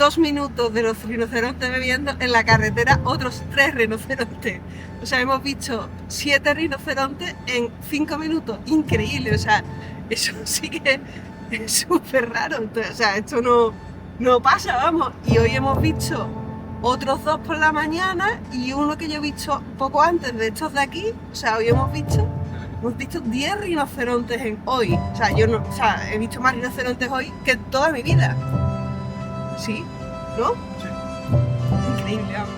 2 minutos de los rinocerontes bebiendo, en la carretera otros 3 rinocerontes. O sea, hemos visto 7 rinocerontes en 5 minutos. Increíble, o sea, eso sí que es súper raro. Entonces, o sea, esto no pasa, vamos. Y hoy hemos visto otros 2 por la mañana y uno que yo he visto poco antes de estos de aquí. O sea, hoy hemos visto 10 rinocerontes hoy. O sea, he visto más rinocerontes hoy que en toda mi vida. Sí, ¿no? Sí. Increíble, vamos.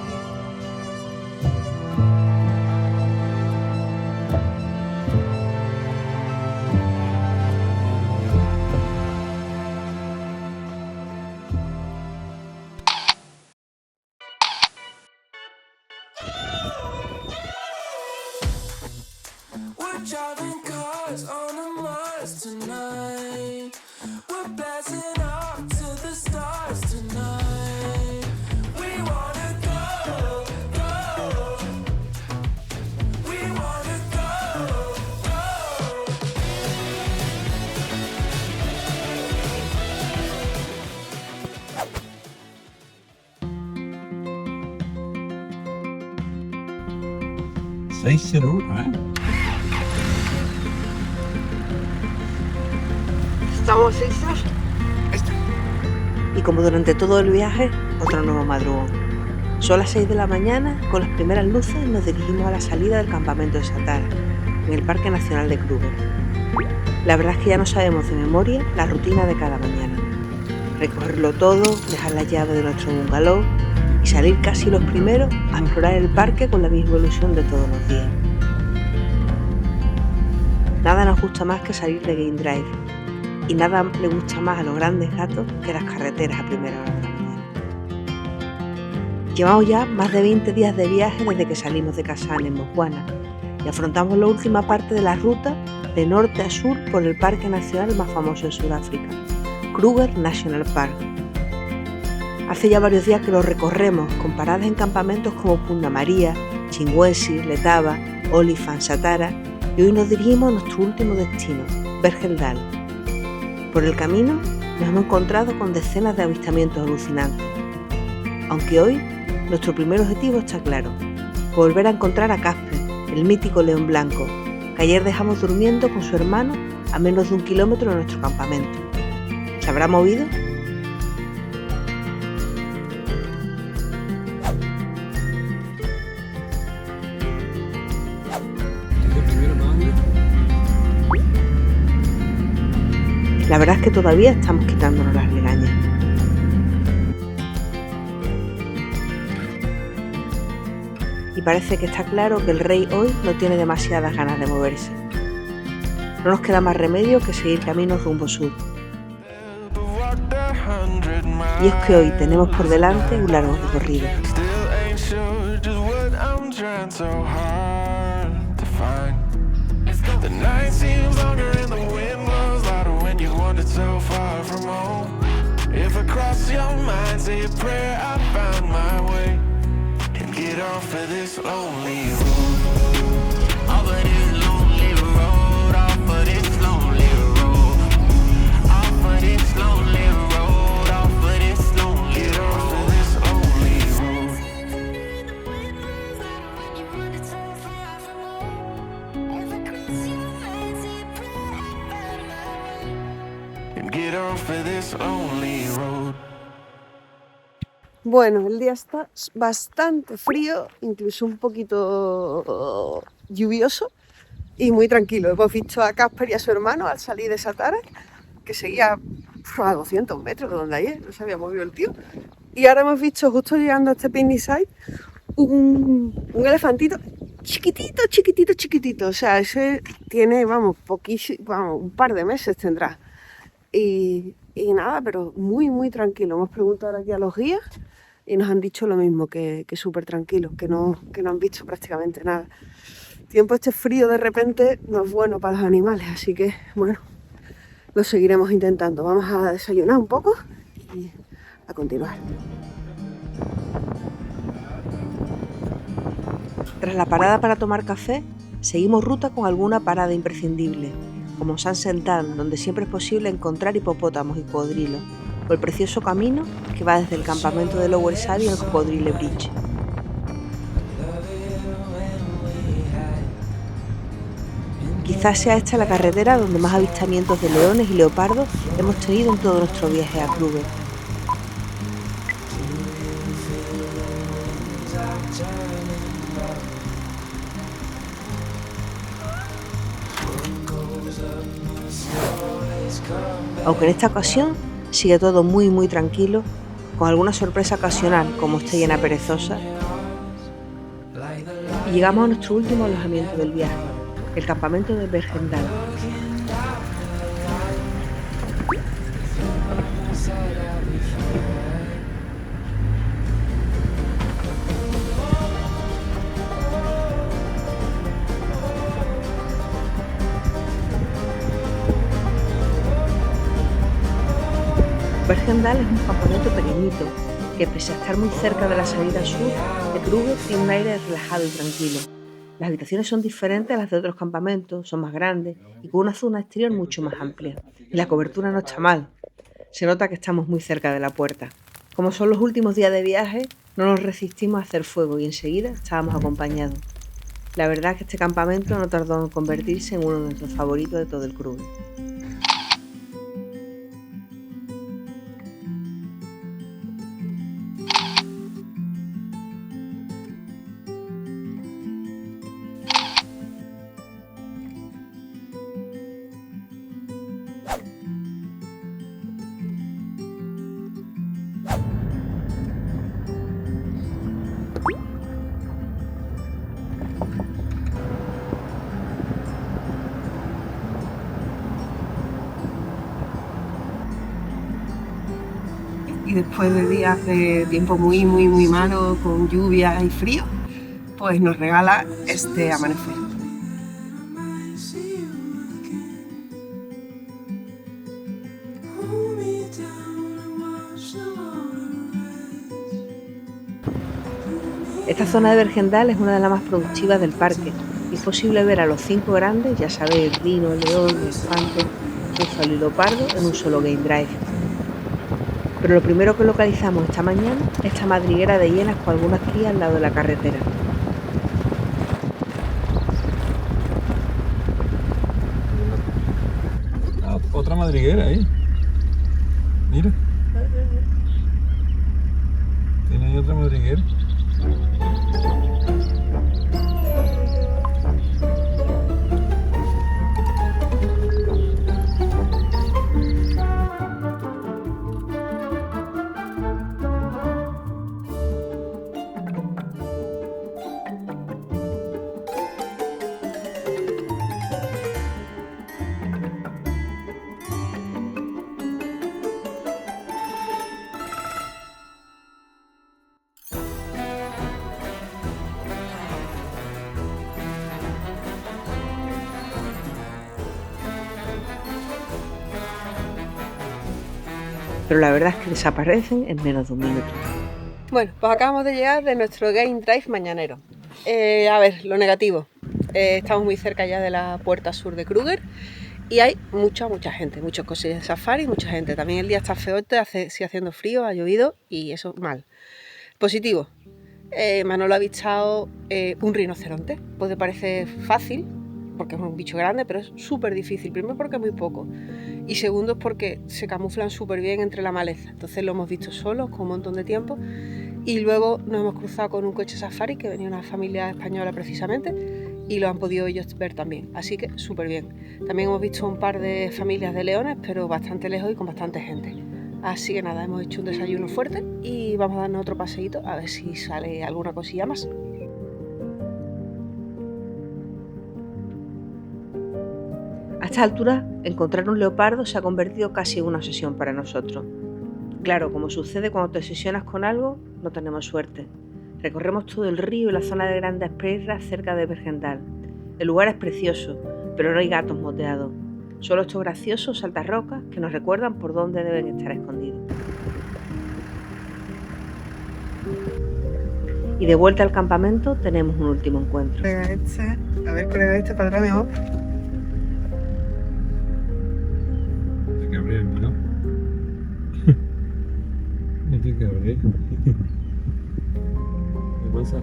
We're driving cars on a Mars tonight. We're blasting off to the stars tonight. We wanna go, go. We wanna go, go. Estamos 6 horas. Y como durante todo el viaje, otro nuevo madrugón. Son las 6 de la mañana, con las primeras luces nos dirigimos a la salida del campamento de Satara, en el Parque Nacional de Kruger. La verdad es que ya no sabemos de memoria la rutina de cada mañana. Recorrerlo todo, dejar la llave de nuestro bungalow y salir casi los primeros a explorar el parque con la misma ilusión de todos los días. Nada nos gusta más que salir de Game Drive, y nada le gusta más a los grandes gatos que las carreteras a primera hora de la mañana. Llevamos ya más de 20 días de viaje desde que salimos de Kasane en Botswana y afrontamos la última parte de la ruta de norte a sur por el parque nacional más famoso de Sudáfrica, Kruger National Park. Hace ya varios días que lo recorremos con paradas en campamentos como Punda Maria, Chingwesi, Letaba, Olifant, Satara, y hoy nos dirigimos a nuestro último destino, Bergendal. Por el camino nos hemos encontrado con decenas de avistamientos alucinantes. Aunque hoy nuestro primer objetivo está claro: volver a encontrar a Casper, el mítico león blanco, que ayer dejamos durmiendo con su hermano a menos de 1 kilómetro de nuestro campamento. ¿Se habrá movido? La verdad es que todavía estamos quitándonos las legañas. Y parece que está claro que el rey hoy no tiene demasiadas ganas de moverse. No nos queda más remedio que seguir camino rumbo sur. Y es que hoy tenemos por delante un largo recorrido. So far from home. If I cross your mind, say a prayer, I found my way and get off of this lonely road. Off of this lonely road, off of this lonely road, off of this lonely road, off of this lonely road, off of this lonely road. Get off of this lonely road. Bueno, el día está bastante frío, incluso un poquito lluvioso y muy tranquilo. Hemos visto a Casper y a su hermano al salir de Satara, que seguía a 200 metros de donde ayer, no se había movido el tío. Y ahora hemos visto, justo llegando a este picnic site, un elefantito chiquitito. O sea, ese tiene, poquísimo, un par de meses tendrá. Y nada, pero muy tranquilo. Hemos preguntado ahora aquí a los guías y nos han dicho lo mismo, que súper tranquilos, que no han visto prácticamente nada. Tiempo este frío de repente no es bueno para los animales, así que bueno, lo seguiremos intentando. Vamos a desayunar un poco y a continuar. Tras la parada para tomar café, seguimos ruta con alguna parada imprescindible, como San Sentan, donde siempre es posible encontrar hipopótamos y cocodrilos, o el precioso camino que va desde el campamento de Lower Sadi al Cocodrilo Bridge. Quizás sea esta la carretera donde más avistamientos de leones y leopardos hemos tenido en todo nuestro viaje a Kruger. Aunque en esta ocasión sigue todo muy tranquilo, con alguna sorpresa ocasional como esta llena perezosa, y llegamos a nuestro último alojamiento del viaje, el campamento de Bergendal. Bergendal es un campamento pequeñito que, pese a estar muy cerca de la salida sur de Kruger, tiene un aire relajado y tranquilo. Las habitaciones son diferentes a las de otros campamentos, son más grandes y con una zona exterior mucho más amplia. Y la cobertura no está mal, se nota que estamos muy cerca de la puerta. Como son los últimos días de viaje, no nos resistimos a hacer fuego y enseguida estábamos acompañados. La verdad es que este campamento no tardó en convertirse en uno de nuestros favoritos de todo el Kruger. Y después de días de tiempo muy malo, con lluvia y frío, pues nos regala este amanecer. Esta zona de Bergendal es una de las más productivas del parque y es posible ver a los 5 grandes, ya sabéis, rino, león, elefante, búfalo y leopardo en un solo game drive. Pero lo primero que localizamos esta mañana es esta madriguera de hienas con algunas crías al lado de la carretera. Otra madriguera ahí. Mira. Tiene ahí otra madriguera. Pero la verdad es que desaparecen en menos de un minuto. Bueno, pues acabamos de llegar de nuestro game drive mañanero. A ver, lo negativo. Estamos muy cerca ya de la puerta sur de Kruger y hay mucha gente, muchos coches de safari, mucha gente. También el día está feote, sigue haciendo frío, ha llovido y eso mal. Positivo. Manolo ha avistado un rinoceronte. Puede parecer fácil, porque es un bicho grande, pero es súper difícil. Primero porque es muy poco y segundo es porque se camuflan súper bien entre la maleza. Entonces lo hemos visto solos con un montón de tiempo y luego nos hemos cruzado con un coche safari que venía una familia española precisamente y lo han podido ellos ver también. Así que súper bien. También hemos visto un par de familias de leones, pero bastante lejos y con bastante gente. Así que nada, hemos hecho un desayuno fuerte y vamos a darnos otro paseíto a ver si sale alguna cosilla más. A esta altura, encontrar un leopardo se ha convertido casi en una obsesión para nosotros. Claro, como sucede cuando te obsesionas con algo, no tenemos suerte. Recorremos todo el río y la zona de grandes prairies cerca de Bergendal. El lugar es precioso, pero no hay gatos moteados. Solo estos graciosos saltarrocas que nos recuerdan por dónde deben estar escondidos. Y de vuelta al campamento tenemos un último encuentro. A ver, prueba este para atrás, mi amor. Hay que abrirlo, ¿no? ¿Qué pasa?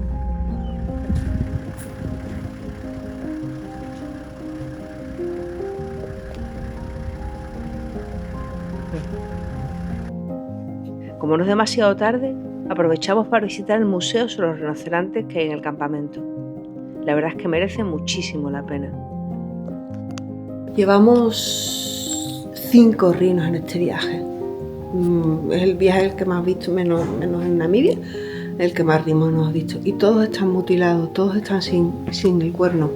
Como no es demasiado tarde, aprovechamos para visitar el museo sobre los rinocerontes que hay en el campamento. La verdad es que merece muchísimo la pena. Llevamos 5 rinos en este viaje. Es el viaje el que más visto, menos en Namibia, el que más rinos hemos visto. Y todos están mutilados, todos están sin el cuerno.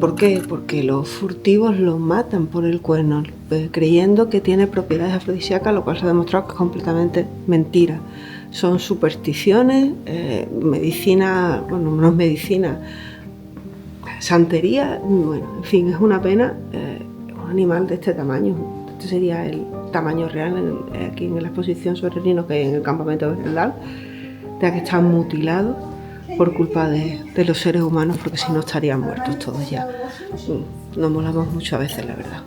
¿Por qué? Porque los furtivos los matan por el cuerno, creyendo que tiene propiedades afrodisíacas, lo cual se ha demostrado que es completamente mentira. Son supersticiones, medicina, bueno, no es medicina, santería, bueno, en fin, es una pena. Un animal de este tamaño, este sería el tamaño real aquí en la exposición sobre rinos que hay en el campamento de Grendal, ya que están mutilados por culpa de los seres humanos, porque si no estarían muertos todos ya. Nos molamos mucho a veces, la verdad.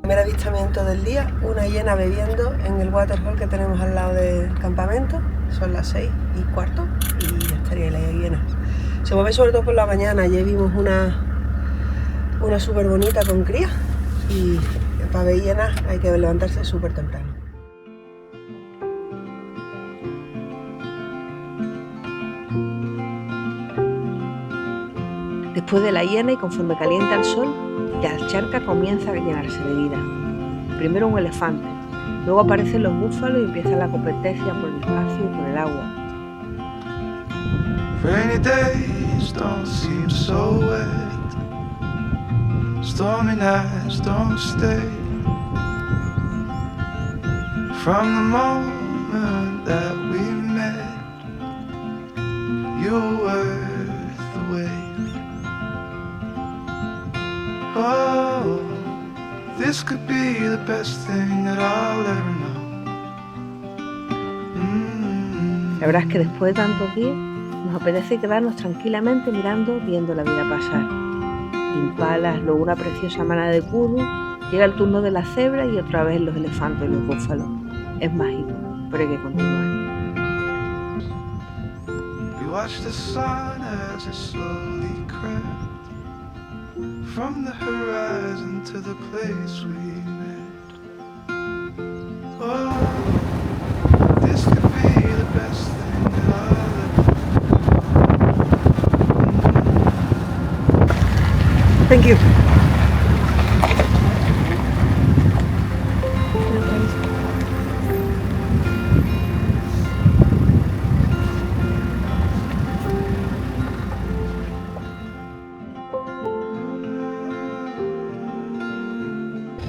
Primer avistamiento del día, una hiena bebiendo en el waterhole que tenemos al lado del campamento. Son las 6:15 y ya estaría la hiena. Se mueve sobre todo por la mañana. Ayer vimos una súper bonita con cría y para ver hienas hay que levantarse súper temprano. Después de la hiena y conforme calienta el sol, la charca comienza a llenarse de vida. Primero un elefante, luego aparecen los búfalos y empieza la competencia por el espacio y por el agua. Rainy days don't seem so wet. Stormy nights don't stay. From the moment that we met, you were worth the wait. Oh, this could be the best thing that I'll ever know. La verdad es que después de tantos días nos apetece quedarnos tranquilamente viendo la vida pasar. Impalas, luego una preciosa manada de kudu, llega el turno de la cebra y otra vez los elefantes y los búfalos. Es mágico, pero hay que continuar. We watch the sun as it slowly crept from the horizon to the place we met. Oh, this could be the best thing that I'll ever. Thank you.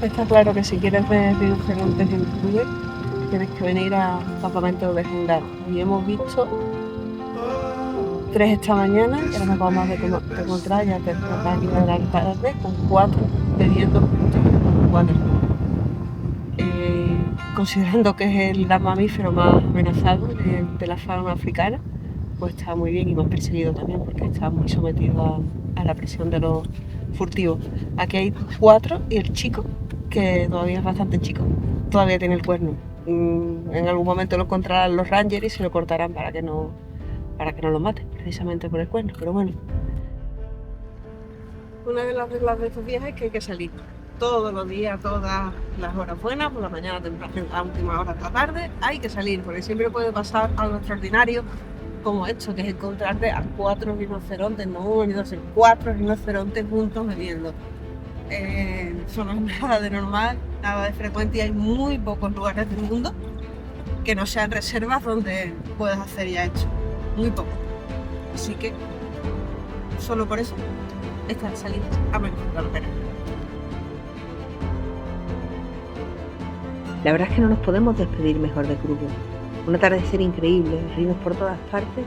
Está claro que si quieres ver rinocerontes en Kruger, tienes que venir al campamento de Grendal. Hoy hemos visto 3 esta mañana y ahora nos vamos a encontrar ya te la de la tarde con 4 bebiendo juntos en un waterhole. Considerando que es el mamífero más amenazado de la fauna africana, pues está muy bien y más perseguido también porque está muy sometido a la presión de los furtivos. Aquí hay 4 y el chico, que todavía es bastante chico, todavía tiene el cuerno. En algún momento lo encontrarán los rangers y se lo cortarán para que no lo maten, precisamente por el cuerno, pero bueno. Una de las reglas de estos viajes es que hay que salir todos los días, todas las horas buenas, por la mañana temprano, a última hora de la tarde, hay que salir, porque siempre puede pasar algo extraordinario como esto, que es encontrarte a 4 rinocerontes, no 1 ni 2, 4 rinocerontes juntos bebiendo. Eso no es nada de normal, nada de frecuente y hay muy pocos lugares del mundo que no sean reservas donde puedas hacer ya esto. Muy poco. Así que, solo por eso, estas salidas a menos la pena. La verdad es que no nos podemos despedir mejor de Kruger. Un atardecer increíble, rinos por todas partes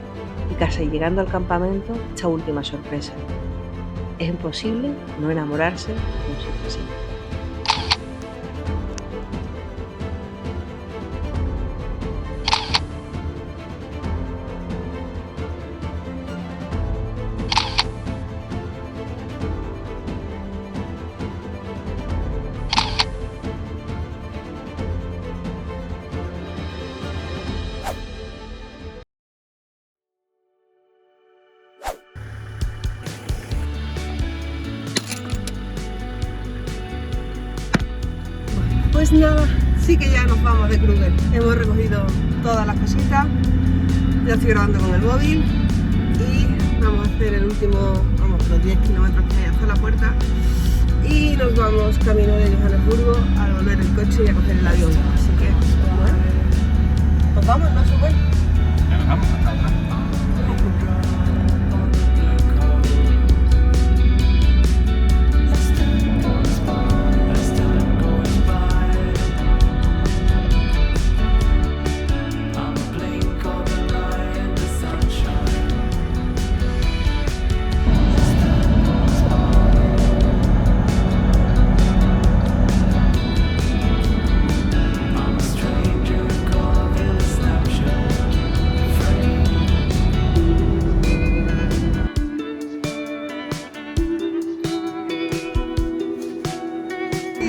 y casi llegando al campamento, esta última sorpresa. Es imposible no enamorarse de un sitio así. Pues nada, sí que ya nos vamos de Kruger. Hemos recogido todas las cositas, ya estoy grabando con el móvil y vamos a hacer el último, los 10 kilómetros que hay hasta la puerta y nos vamos camino de Johannesburgo a volver el coche y a coger el avión. Así que, bueno, pues vamos, ¿no, Super? Ya nos vamos hasta ahora.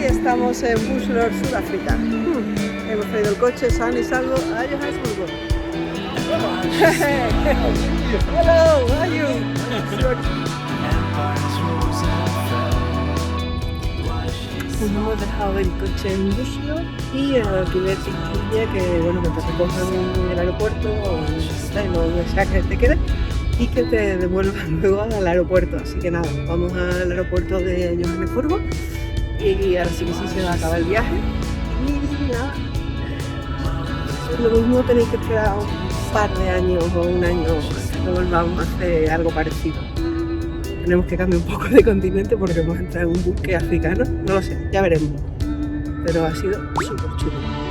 Estamos en Bushbuck, Sudáfrica. Hemos traído el coche sano y salvo a Johannesburgo. Hello, how are you? Pues hemos dejado el coche en Bushbuck y el alquiler te incluye que, bueno, que te recojan en el aeropuerto o en donde sea que te quede y que te devuelvan luego al aeropuerto. Así que nada, vamos al aeropuerto de Johannesburgo. Y ahora sí que sí se va a acabar el viaje y nada, lo mismo tenéis que esperar un par de años o un año hasta que volvamos a hacer algo parecido. Tenemos que cambiar un poco de continente porque hemos entrado en un buque africano, no lo sé, ya veremos, pero ha sido súper chulo.